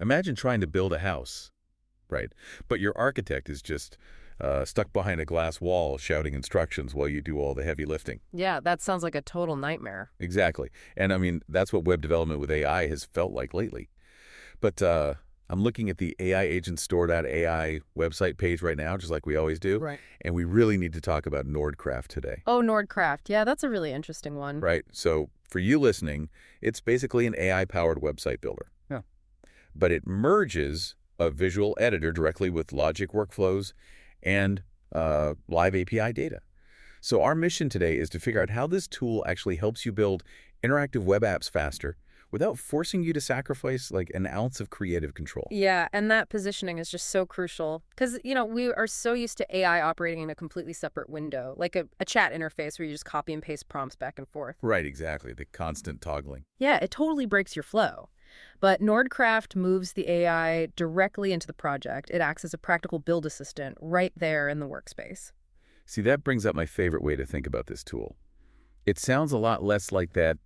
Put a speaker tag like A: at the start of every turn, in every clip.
A: Imagine trying to build a house, right? But your architect is just stuck behind a glass wall shouting instructions while you do all the heavy lifting.
B: Yeah, that sounds like a total nightmare.
A: Exactly. And I mean, that's what web development with AI has felt like lately. But I'm looking at the AIagentstore.ai website page right now, just like we always do.
B: Right.
A: And we really need to talk about Nordcraft today,
B: Oh, Nordcraft. Yeah, that's a really interesting one.
A: right? So for you listening, it's basically an AI-powered website builder.
B: Yeah.
A: But it merges a visual editor directly with logic workflows and live API data. So our mission today is to figure out how this tool actually helps you build interactive web apps faster without forcing you to sacrifice like an ounce of creative control.
B: Yeah, and that positioning is just so crucial because, we are so used to AI operating in a completely separate window, like a chat interface where you just copy and paste prompts back and forth.
A: Right, exactly. The constant toggling.
B: Yeah, it totally breaks your flow. But Nordcraft moves the AI directly into the project. It acts as a practical build assistant right there in the workspace.
A: See, that brings up my favorite way to think about this tool. It sounds a lot less like that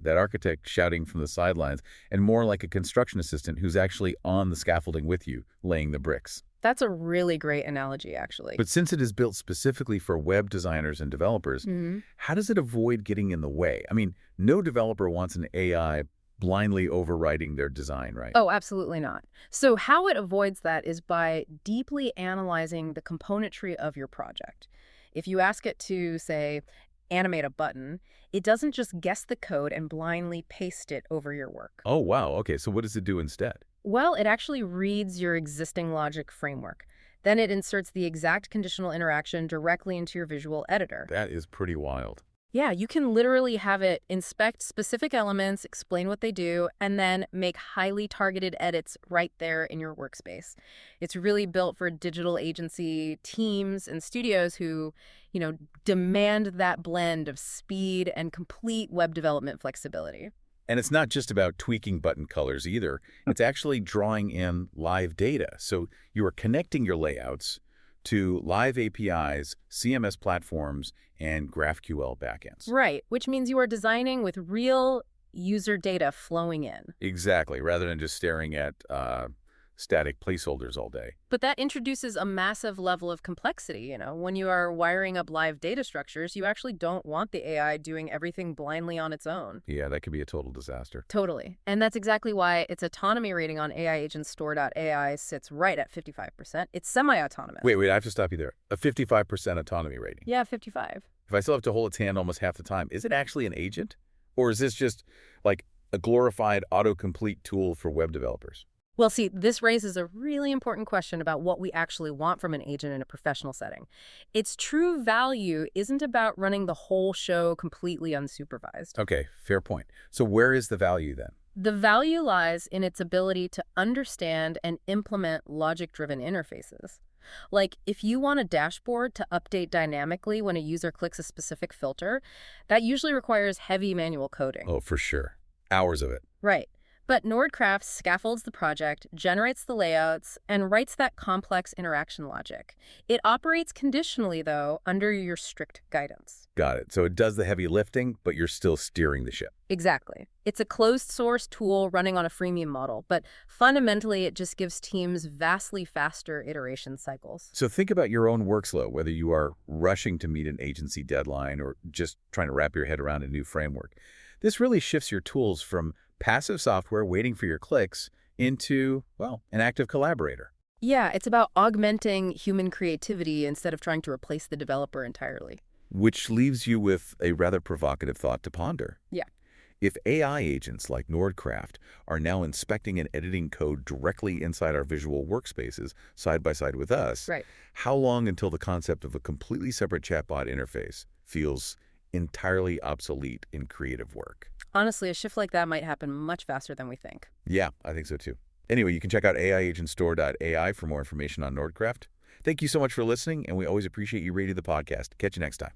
A: architect shouting from the sidelines and more like a construction assistant who's actually on the scaffolding with you, laying the bricks.
B: That's a really great analogy, actually.
A: But since it is built specifically for web designers and developers, how does it avoid getting in the way? I mean, no developer wants an AI blindly overriding their design, right?
B: Oh, absolutely not. So how it avoids that is by deeply analyzing the componentry of your project. If you ask it to, say, animate a button, it doesn't just guess the code and blindly paste it over your work.
A: Oh, wow. Okay, so what does it do instead?
B: Well, it actually reads your existing logic framework. Then it inserts the exact conditional interaction directly into your visual editor.
A: That is pretty wild.
B: Yeah, you can literally have it inspect specific elements, explain what they do, and then make highly targeted edits right there in your workspace. It's really built for digital agency teams and studios who, demand that blend of speed and complete web development flexibility.
A: And it's not just about tweaking button colors either. It's actually drawing in live data. So you are connecting your layouts to live APIs, CMS platforms, and GraphQL backends.
B: Right, which means you are designing with real user data flowing in.
A: Exactly, rather than just staring at static placeholders all day.
B: But that introduces a massive level of complexity, When you are wiring up live data structures, you actually don't want the AI doing everything blindly on its own.
A: Yeah, that could be a total disaster.
B: Totally. And that's exactly why its autonomy rating on AIagentstore.ai sits right at 55%. It's semi-autonomous.
A: Wait, I have to stop you there. A 55% autonomy rating.
B: Yeah, 55.
A: If I still have to hold its hand almost half the time, is it actually an agent? Or is this just like a glorified autocomplete tool for web developers?
B: Well, see, this raises a really important question about what we actually want from an agent in a professional setting. Its true value isn't about running the whole show completely unsupervised.
A: Okay, fair point. So where is the value then?
B: The value lies in its ability to understand and implement logic-driven interfaces. Like, if you want a dashboard to update dynamically when a user clicks a specific filter, that usually requires heavy manual coding.
A: Oh, for sure. Hours of it.
B: Right. But Nordcraft scaffolds the project, generates the layouts, and writes that complex interaction logic. It operates conditionally, though, under your strict guidance.
A: Got it. So it does the heavy lifting, but you're still steering the ship.
B: Exactly. It's a closed-source tool running on a freemium model, but fundamentally it just gives teams vastly faster iteration cycles.
A: So think about your own workflow, whether you are rushing to meet an agency deadline or just trying to wrap your head around a new framework. This really shifts your tools from passive software waiting for your clicks into, well, an active collaborator.
B: Yeah, it's about augmenting human creativity instead of trying to replace the developer entirely.
A: Which leaves you with a rather provocative thought to ponder.
B: Yeah.
A: If AI agents like Nordcraft are now inspecting and editing code directly inside our visual workspaces side by side with us,
B: Right.
A: How long until the concept of a completely separate chatbot interface feels entirely obsolete in creative work?
B: Honestly, a shift like that might happen much faster than we think.
A: Yeah, I think so too. Anyway, you can check out AIagentstore.ai for more information on Nordcraft. Thank you so much for listening, and we always appreciate you rating the podcast. Catch you next time.